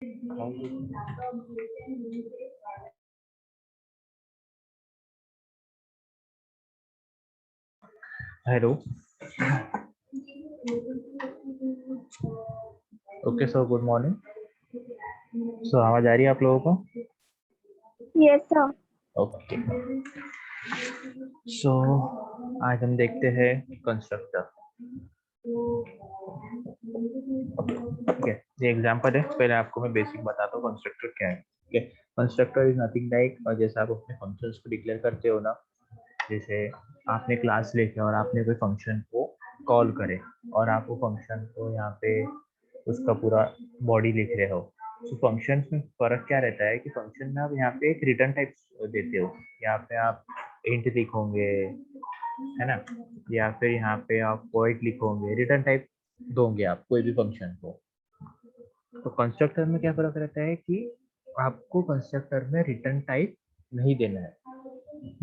Hello. Okay sir, good morning. So आवाज आ रही है आप लोगों को? Yes sir. ओके। सो आज हम देखते हैं कंस्ट्रक्टर। ओके, ये एग्जांपल है। पहले आपको मैं बेसिक बताता हूँ कंस्ट्रक्टर क्या है। Okay, constructor is nothing like, और जैसे आप अपने फंक्शंस को डिक्लेयर करते हो ना, जैसे आपने क्लास लेके और आपने कोई फंक्शन को कॉल करे और आप वो फंक्शन को यहाँ पे उसका पूरा बॉडी लिख रहे हो। तो फंक्शन में फर्क क्या रहता है कि फंक्शन में आप यहाँ पे एक रिटर्न टाइप देते हो। यहाँ पे आप इंट लिखोगे, है ना, या फिर यहाँ पे आप वॉइड लिखोगे, रिटर्न टाइप दोगे आप कोई भी फंक्शन को। तो कंस्ट्रक्टर में क्या फर्क रहता है कि आपको कंस्ट्रक्टर में रिटर्न टाइप नहीं देना है।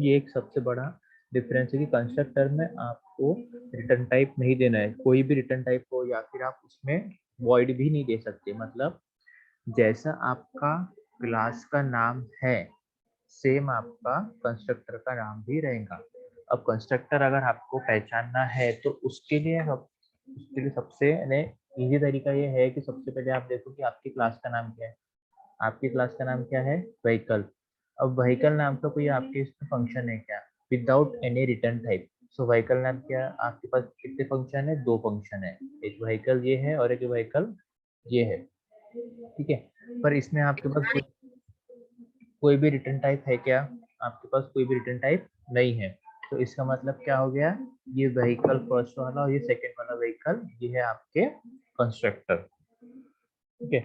ये एक सबसे बड़ा डिफरेंस है कि कंस्ट्रक्टर में आपको रिटर्न टाइप नहीं देना है, कोई भी रिटर्न टाइप हो, या फिर आप उसमें वॉइड भी नहीं दे सकते। मतलब जैसा आपका क्लास का नाम है सेम आपका कंस्ट्रक्टर का नाम भी रहेगा। अब कंस्ट्रक्टर अगर आपको पहचानना है तो उसके लिए सबसे इजी तरीका ये है कि सबसे पहले आप देखो कि आपकी क्लास का नाम क्या है। आपकी क्लास का नाम क्या है? व्हीकल। अब व्हीकल नाम का कोई आपके इसमें फंक्शन है क्या विदाउट एनी रिटर्न टाइप? सो व्हीकल नाम क्या, आपके पास कितने फंक्शन है? दो फंक्शन है, एक व्हीकल ये है और एक व्हीकल ये है। ठीक है, पर इसमें आपके पास कोई भी रिटर्न टाइप है क्या? आपके पास कोई भी रिटर्न टाइप नहीं है। तो इसका मतलब क्या हो गया, ये व्हीकल फर्स्ट वाला और ये सेकंड वाला व्हीकल, ये है आपके कंस्ट्रक्टर। ठीक है,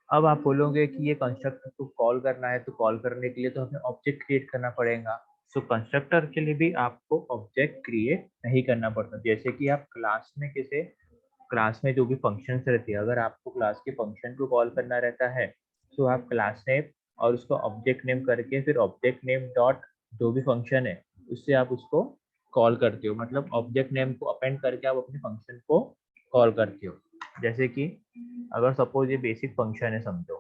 अब आप बोलोगे कि ये कंस्ट्रक्टर को कॉल करना है, तो कॉल करने के लिए तो हमें ऑब्जेक्ट क्रिएट करना पड़ेगा। सो कंस्ट्रक्टर के लिए भी आपको ऑब्जेक्ट क्रिएट नहीं करना पड़ता। जैसे कि आप क्लास में जो भी फंक्शंस रहती है, अगर आपको क्लास के फंक्शन को कॉल करना रहता है तो आप क्लास नेम और उसको ऑब्जेक्ट नेम करके फिर ऑब्जेक्ट नेम डॉट जो भी फंक्शन है उससे आप उसको कॉल करते हो। मतलब ऑब्जेक्ट नेम को अपेंड करके आप अपने फंक्शन को कॉल करते हो। जैसे कि अगर सपोज ये बेसिक फंक्शन है समझो,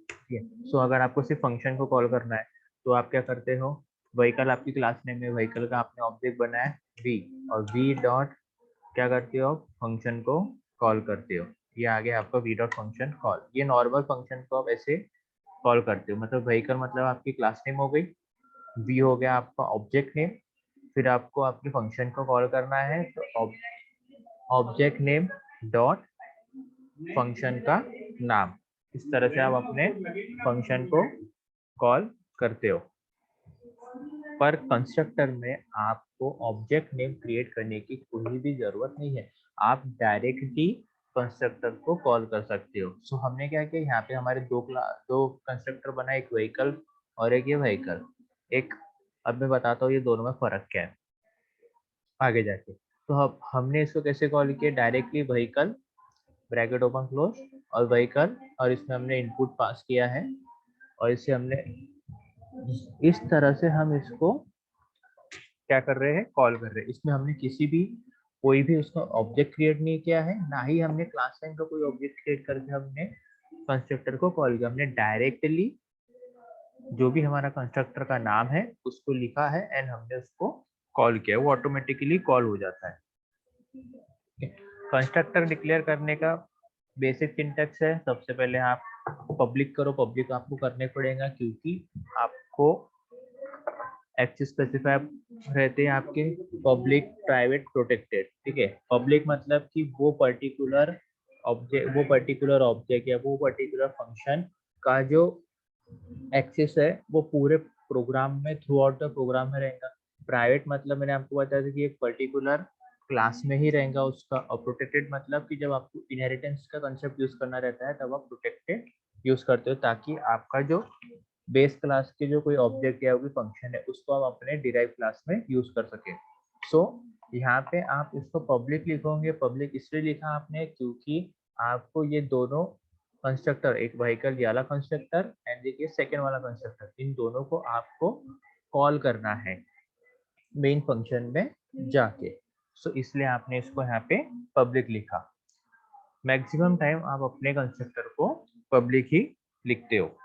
ठीक है। सो अगर आपको सिर्फ फंक्शन को कॉल करना है तो आप क्या करते हो, व्हीकल आपकी क्लास नेम है, व्हीकल का आपने ऑब्जेक्ट बनाया वी, और वी डॉट क्या करते हो, फंक्शन को कॉल करते हो। ये आ गया आपका वी डॉट फंक्शन कॉल। ये नॉर्मल फंक्शन को आप ऐसे कॉल करते हो। मतलब व्हीकल मतलब आपकी क्लास नेम हो गई, वी हो गया आपका ऑब्जेक्ट नेम, फिर आपको आपके फंक्शन को कॉल करना है तो ऑब्जेक्ट नेम डॉट फंक्शन का नाम। इस तरह से आप अपने फंक्शन को कॉल करते हो। पर कंस्ट्रक्टर में आपको ऑब्जेक्ट नेम क्रिएट करने की कोई भी जरूरत नहीं है, आप डायरेक्टली कंस्ट्रक्टर को कॉल कर सकते हो। सो हमने क्या किया, यहाँ पे हमारे दो कंस्ट्रक्टर बना, एक व्हीकल और एक ये व्हीकल। एक, अब मैं बताता हूँ ये दोनों में फर्क क्या है आगे जाके। तो अब हमने इसको कैसे कॉल किया, directly vehicle bracket open close और व्हीकल, और इसमें हमने इनपुट पास किया है और इसे हमने इस तरह से हम इसको क्या कर रहे हैं, कॉल कर रहे हैं। इसमें हमने कोई भी उसका ऑब्जेक्ट क्रिएट नहीं किया है, ना ही हमने क्लास लाइन का कोई ऑब्जेक्ट क्रिएट करके हमने कंस्ट्रक्टर को कॉल किया। हमने डायरेक्टली जो भी हमारा कंस्ट्रक्टर का नाम है उसको लिखा है एंड हमने उसको कॉल किया, वो ऑटोमेटिकली कॉल हो जाता है। कंस्ट्रक्टर डिक्लेयर करने का बेसिक सिंटैक्स है, सबसे पहले आप पब्लिक करो। पब्लिक आपको करने पड़ेगा क्योंकि आपको एक्सेस स्पेसिफाई रहते हैं आपके पब्लिक प्राइवेट प्रोटेक्टेड। ठीक है, पब्लिक मतलब कि वो पर्टिकुलर ऑब्जेक्ट या वो पर्टिकुलर फंक्शन का जो एक्सेस है वो पूरे प्रोग्राम में थ्रू आउट द प्रोग्राम में रहेगा। प्राइवेट मतलब मैंने आपको बताया था कि एक पर्टिकुलर क्लास में ही रहेगा उसका, और प्रोटेक्टेड मतलब कि जब आपको इनहेरिटेंस का कंसेप्ट यूज करना रहता है तब आप प्रोटेक्टेड यूज करते हो, ताकि आपका जो बेस क्लास के जो कोई ऑब्जेक्ट या कोई फंक्शन है उसको आप अपने डिराइव क्लास में यूज कर सके। सो यहाँ पे आप इसको पब्लिक लिखोगे। पब्लिक इसलिए लिखा आपने क्योंकि आपको ये दोनों कंस्ट्रक्टर, एक व्हीकल ये वाला कंस्ट्रक्टर एंड ये सेकेंड वाला कंस्ट्रक्टर, इन दोनों को आपको कॉल करना है मेन फंक्शन में जाके। सो इसलिए आपने इसको यहाँ पे पब्लिक लिखा। मैक्सिमम टाइम आप अपने कंस्ट्रक्टर को पब्लिक ही लिखते हो।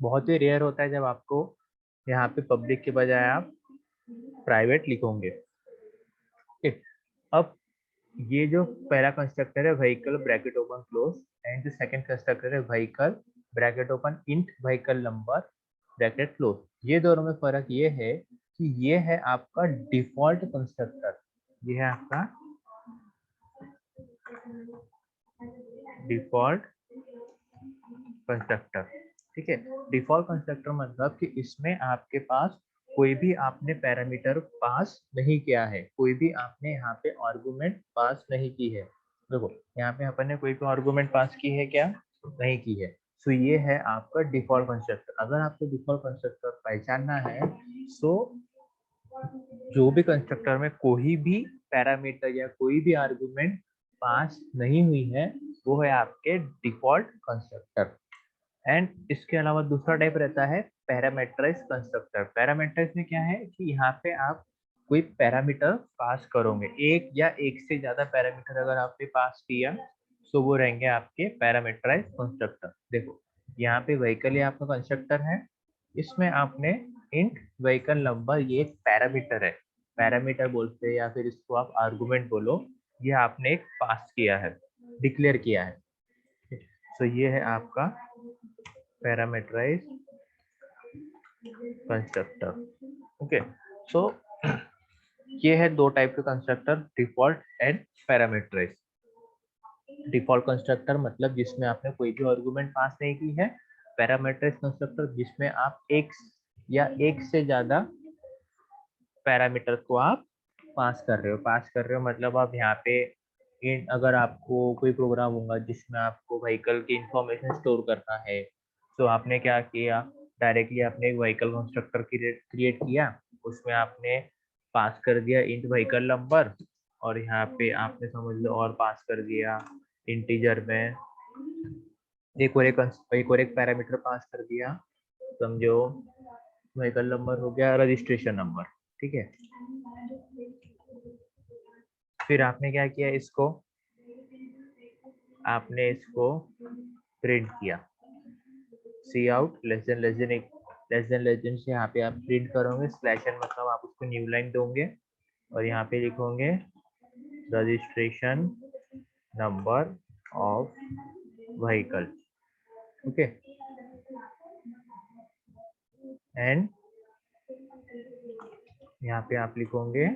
बहुत ही रेयर होता है जब आपको यहाँ पे पब्लिक के बजाय आप प्राइवेट लिखोगे। ठीक, अब ये जो पहला कंस्ट्रक्टर है vehicle bracket open close, and जो सेकंड कंस्ट्रक्टर है vehicle bracket open int vehicle number bracket close, ये दोनों में फर्क ये है कि ये है आपका डिफॉल्ट कंस्ट्रक्टर, ये है आपका डिफॉल्ट कंस्ट्रक्टर। ठीक है, डिफॉल्ट कंस्ट्रक्टर मतलब कि इसमें आपके पास कोई भी आपने पैरामीटर पास नहीं किया है, कोई भी आपने यहाँ पे आर्गुमेंट पास नहीं की है। देखो यहाँ पे अपन ने कोई भी आर्गुमेंट पास की है क्या? नहीं की है। सो ये है आपका डिफॉल्ट कंस्ट्रक्टर। अगर आपको डिफॉल्ट कंस्ट्रक्टर पहचानना है सो जो भी कंस्ट्रक्टर में कोई भी पैरामीटर या कोई भी आर्गुमेंट पास नहीं हुई है वो है आपके डिफॉल्ट कंस्ट्रक्टर। एंड इसके अलावा दूसरा टाइप रहता है पैरामीटराइज कंस्ट्रक्टर। पैरामीटराइज में क्या है कि यहाँ पे आप कोई पैरामीटर पास करोगे, एक या एक से ज्यादा पैरामीटर अगर आपने पास किया तो वो रहेंगे आपके पैरामीटराइज कंस्ट्रक्टर। देखो यहाँ पे व्हीकल ये आपका कंस्ट्रक्टर है, इसमें आपने इंट व्हीकल नंबर, ये एक पैरामीटर है, पैरामीटर बोलते हैं या फिर इसको आप आर्गुमेंट बोलो, ये आपने एक पास किया है, डिक्लेयर किया है। तो ये है आपका पैरामीटराइज कंस्ट्रक्टर। ओके, सो ये है दो टाइप के constructor, default and parameterize. Default constructor मतलब जिसमें आपने कोई भी आर्गुमेंट पास नहीं की है, पैरामीटराइज कंस्ट्रक्टर जिसमें आप एक या एक से ज्यादा पैरामीटर को आप पास कर रहे हो। पास कर रहे हो मतलब आप यहाँ पे अगर आपको कोई प्रोग्राम होगा जिसमें आपको व्हीकल की इंफॉर्मेशन स्टोर करना है तो आपने क्या किया, डायरेक्टली आपने एक व्हीकल कंस्ट्रक्टर क्रिएट किया, उसमें आपने पास कर दिया इंट व्हीकल नंबर, और यहाँ पे आपने समझ लो और पास कर दिया इंटीजर में एक पैरामीटर पास कर दिया, समझो व्हीकल नंबर हो गया रजिस्ट्रेशन नंबर। ठीक है, फिर आपने क्या किया, इसको आपने इसको प्रिंट किया, सी आउट लेस देन से यहाँ पे आप प्रिंट करोगे, स्लैश एन मतलब आप उसको न्यू लाइन दोगे और यहाँ पे लिखोगे registration number of vehicle. Okay, and यहाँ पे आप लिखोगे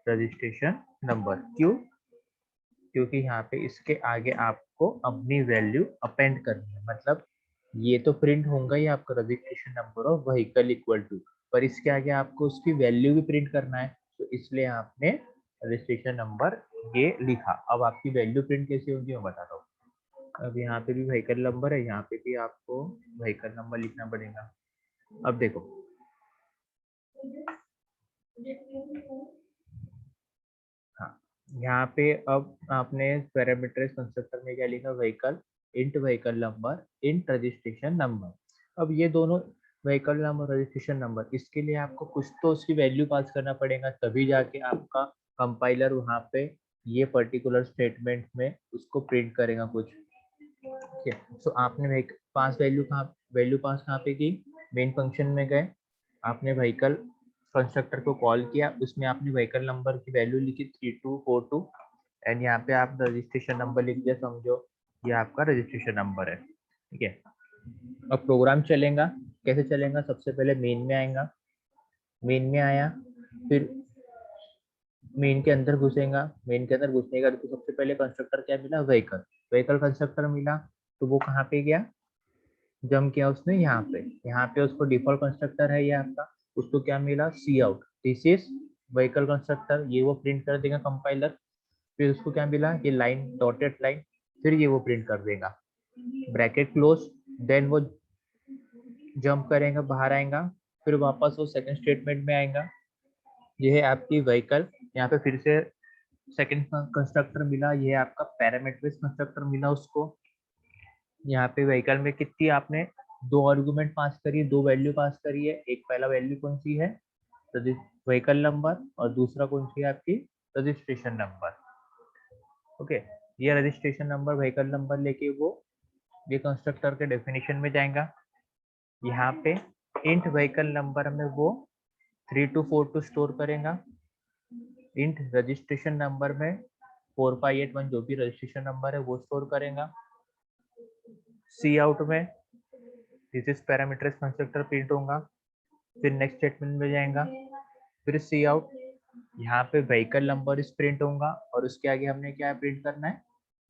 रजिस्ट्रेशन नंबर। क्यों? क्योंकि यहाँ पे इसके आगे आपको अपनी वैल्यू अपेंड करनी है, मतलब ये तो प्रिंट होगा ही आपका registration number of vehicle equal to, पर इसके आगे आपको उसकी वैल्यू भी प्रिंट करना है, तो इसलिए आपने रजिस्ट्रेशन नंबर ये लिखा। अब आपकी वैल्यू प्रिंट कैसे होगी मैं बताता हूँ। अब यहाँ पे भी व्हीकल नंबर है, यहाँ पे भी आपको व्हीकल नंबर लिखना पड़ेगा। अब देखो हाँ, यहाँ पे अब आपने पैरामीटराइज कंस्ट्रक्टर में क्या लिखा, vehicle int vehicle number int registration number. अब ये दोनों व्हीकल नंबर रजिस्ट्रेशन नंबर, इसके लिए आपको कुछ तो उसकी वैल्यू पास करना पड़ेगा, तभी जाके आपका कंपाइलर वहाँ पे ये पर्टिकुलर स्टेटमेंट में उसको प्रिंट करेगा कुछ। ठीक है, तो आपने पास वैल्यू पास कहाँ पे की, मेन फंक्शन में गए, आपने व्हीकल कंस्ट्रक्टर को कॉल किया, उसमें आपने व्हीकल नंबर की वैल्यू लिखी 3242 एंड यहाँ पे आप रजिस्ट्रेशन नंबर लिख दिया, समझो ये आपका रजिस्ट्रेशन नंबर है। ठीक है, अब प्रोग्राम चलेगा, कैसे चलेगा, सबसे पहले मेन में आएगा, मेन में आया, फिर मेन के अंदर घुसेगा, मेन के अंदर घुसने का तो सबसे पहले कंस्ट्रक्टर क्या मिला, व्हीकल, व्हीकल कंस्ट्रक्टर मिला, तो वो कहाँ पे गया, जम किया उसने यहाँ पे उसको डिफॉल्ट कंस्ट्रक्टर है ये आपका, उसको क्या मिला, cout, this is vehicle constructor, ये वो प्रिंट कर देगा कंपाइलर। फिर उसको क्या मिला, ये लाइन डॉटेड लाइन, फिर ये वो प्रिंट कर देगा ब्रैकेट क्लोज, देन वो जंप करेगा, बाहर आएगा, फिर वापस वो सेकंड स्टेटमेंट में आएगा। ये है आपकी व्हीकल, यहाँ पे फिर से सेकंड कंस्ट्रक्टर मिला, ये है आपका पैरामीट्रिक कंस्ट्रक्टर मिला उसको। यहाँ पे व्हीकल में कितनी आपने दो आर्गुमेंट पास करी है, दो वैल्यू पास करी है, एक पहला वैल्यू कौन सी है, व्हीकल नंबर, और दूसरा कौन सी है आपकी रजिस्ट्रेशन नंबर। ओके, ये रजिस्ट्रेशन नंबर व्हीकल नंबर लेके वो ये कंस्ट्रक्टर के डेफिनेशन में जाएगा। यहाँ पे इंट व्हीकल नंबर में वो 3 to 4 to स्टोर करेगा। इंट रजिस्ट्रेशन नंबर में 4581 जो भी रजिस्ट्रेशन नंबर है वो स्टोर करेगा। सी आउट में this is parameterize constructor print होगा। फिर नेक्स्ट स्टेटमेंट में जाएगा, फिर सी आउट, यहाँ पे व्हीकल नंबर इस प्रिंट होगा और उसके आगे हमने क्या प्रिंट करना है,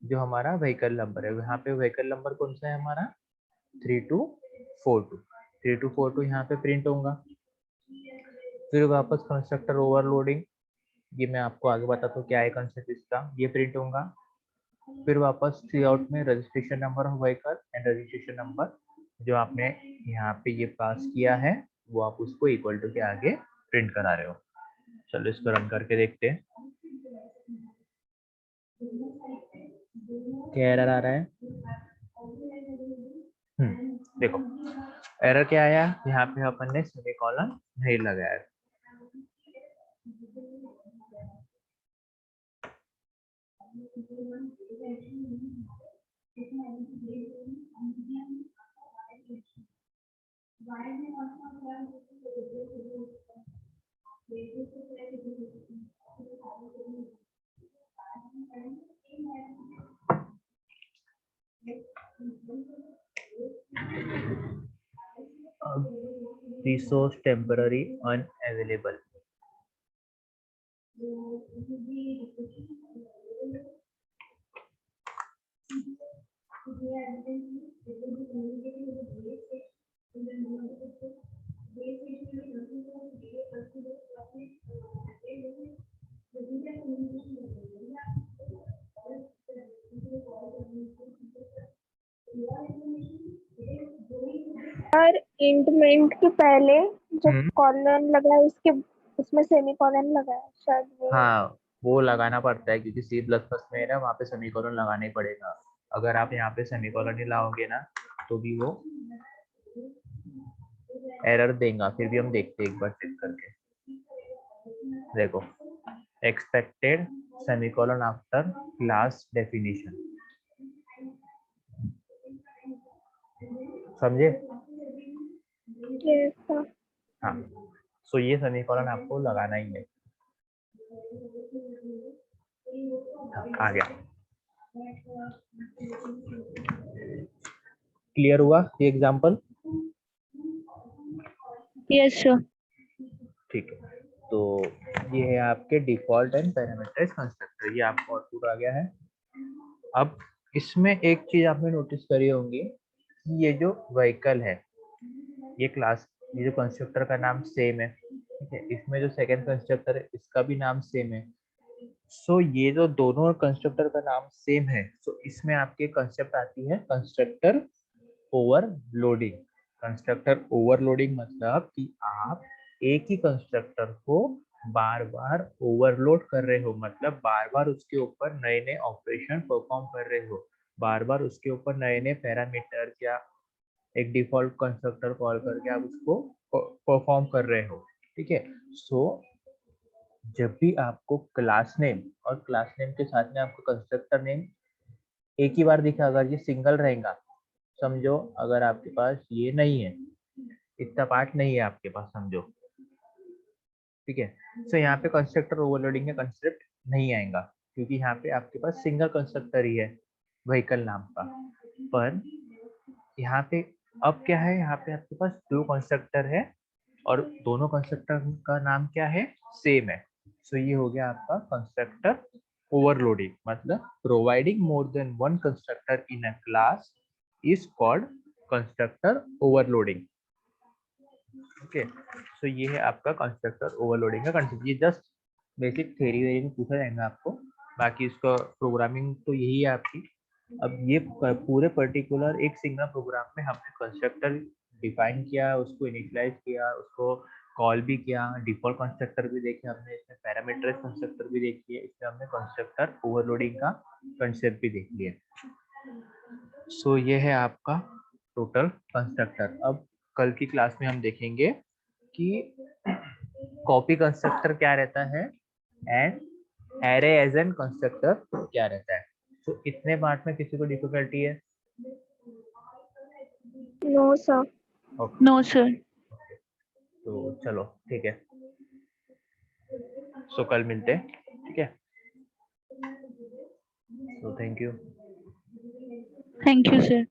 जो हमारा व्हीकल नंबर है। यहाँ पे व्हीकल नंबर कौन सा है हमारा 3242, 3242 यहाँ पे प्रिंट होगा। फिर वापस कंस्ट्रक्टर ओवरलोडिंग, ये मैं आपको आगे बताता हूँ क्या है कंसेप्ट इसका, ये प्रिंट होगा। फिर वापस सी आउट में registration number of vehicle and registration number जो आपने यहाँ पे ये पास किया है वो आप उसको इक्वल टू के आगे प्रिंट करा रहे हो। चलो इसको रन करके देखते हैं क्या एरर आ रहा है। देखो एरर क्या आया, यहाँ पे अपन ने सेमीकोलन नहीं लगाया। Resource temporary unavailable. और इंटमेंट के पहले जो कॉलन लगा है उसके उसमें सेमीकोलन लगा है शायद वो। हाँ वो लगाना पड़ता है क्योंकि सी प्लस प्लस में है ना, वहाँ पे सेमीकोलन लगाना ही पड़ेगा। अगर आप यहाँ पे सेमीकोलन नहीं लाओगे ना तो भी वो एरर देगा। फिर भी हम देखते हैं एक बार चेक करके। देखो expected semicolon after class definition, समझे? Yes, sir. हाँ सो ये सेमीकोलन आपको लगाना ही है। आ गया, क्लियर हुआ ये एग्जांपल? Yes, sir. ठीक है, तो ये है आपके डिफॉल्ट एंड पैरामीटराइज्ड कंस्ट्रक्टर, ये आपको आउटपुट आ गया है। अब इसमें एक चीज आपने नोटिस करी होंगी कि ये जो व्हीकल है ये क्लास, ये जो कंस्ट्रक्टर का नाम सेम है, ठीक है। इसमें जो सेकंड कंस्ट्रक्टर है इसका भी नाम सेम है। सो ये जो दोनों कंस्ट्रक्टर का नाम सेम है, सो इसमें आपके कंसेप्ट आती है कंस्ट्रक्टर ओवरलोडिंग। कंस्ट्रक्टर ओवरलोडिंग मतलब कि आप एक ही कंस्ट्रक्टर को बार बार ओवरलोड कर रहे हो, मतलब बार बार उसके ऊपर नए नए ऑपरेशन परफॉर्म कर रहे हो, बार बार उसके ऊपर नए नए पैरामीटर या एक डिफॉल्ट कंस्ट्रक्टर कॉल करके आप उसको परफॉर्म कर रहे हो, ठीक है। सो जब भी आपको क्लास नेम और क्लास नेम के साथ में आपको कंस्ट्रक्टर नेम एक ही बार दिखा, अगर ये सिंगल रहेगा, समझो अगर आपके पास ये नहीं है, इतना पार्ट नहीं है आपके पास, समझो, ठीक है। सो यहाँ पे कंस्ट्रक्टर ओवरलोडिंग का कंसेप्ट नहीं आएगा क्योंकि यहाँ पे आपके पास सिंगल कंस्ट्रक्टर ही है व्हीकल नाम का। पर यहाँ पे अब क्या है, यहाँ पे आपके पास दो कंस्ट्रक्टर है और दोनों कंस्ट्रक्टर का नाम क्या है, सेम है। सो ये हो गया आपका कंस्ट्रक्टर ओवरलोडिंग, मतलब providing more than one constructor in a class is called constructor overloading. Okay, so ये है आपका कंस्ट्रक्टर ओवरलोडिंग का कंसेप्ट। ये जस्ट बेसिक थ्योरी वेरी में पूछा जाएगा आपको, बाकी इसका प्रोग्रामिंग तो यही है आपकी। अब ये पूरे पर्टिकुलर एक सिंगल प्रोग्राम में हमने कंस्ट्रक्टर डिफाइन किया, उसको इनिशियलाइज किया, उसको कॉल भी किया, डिफॉल्ट कंस्ट्रक्टर भी देखे हमने, इसमें पैरामीटराइज्ड कंस्ट्रक्टर भी देख लिया, इसमें हमने कंस्ट्रक्टर ओवरलोडिंग का कंसेप्ट भी देख लिया। सो ये है आपका टोटल कंस्ट्रक्टर। अब कल की क्लास में हम देखेंगे कि कॉपी कंस्ट्रक्टर क्या रहता है and array as an constructor क्या रहता है। तो इतने पार्ट में किसी को डिफिकल्टी है? No sir. Okay, no sir. तो चलो ठीक है, सो कल मिलते हैं, ठीक है, so thank you. Thank you sir.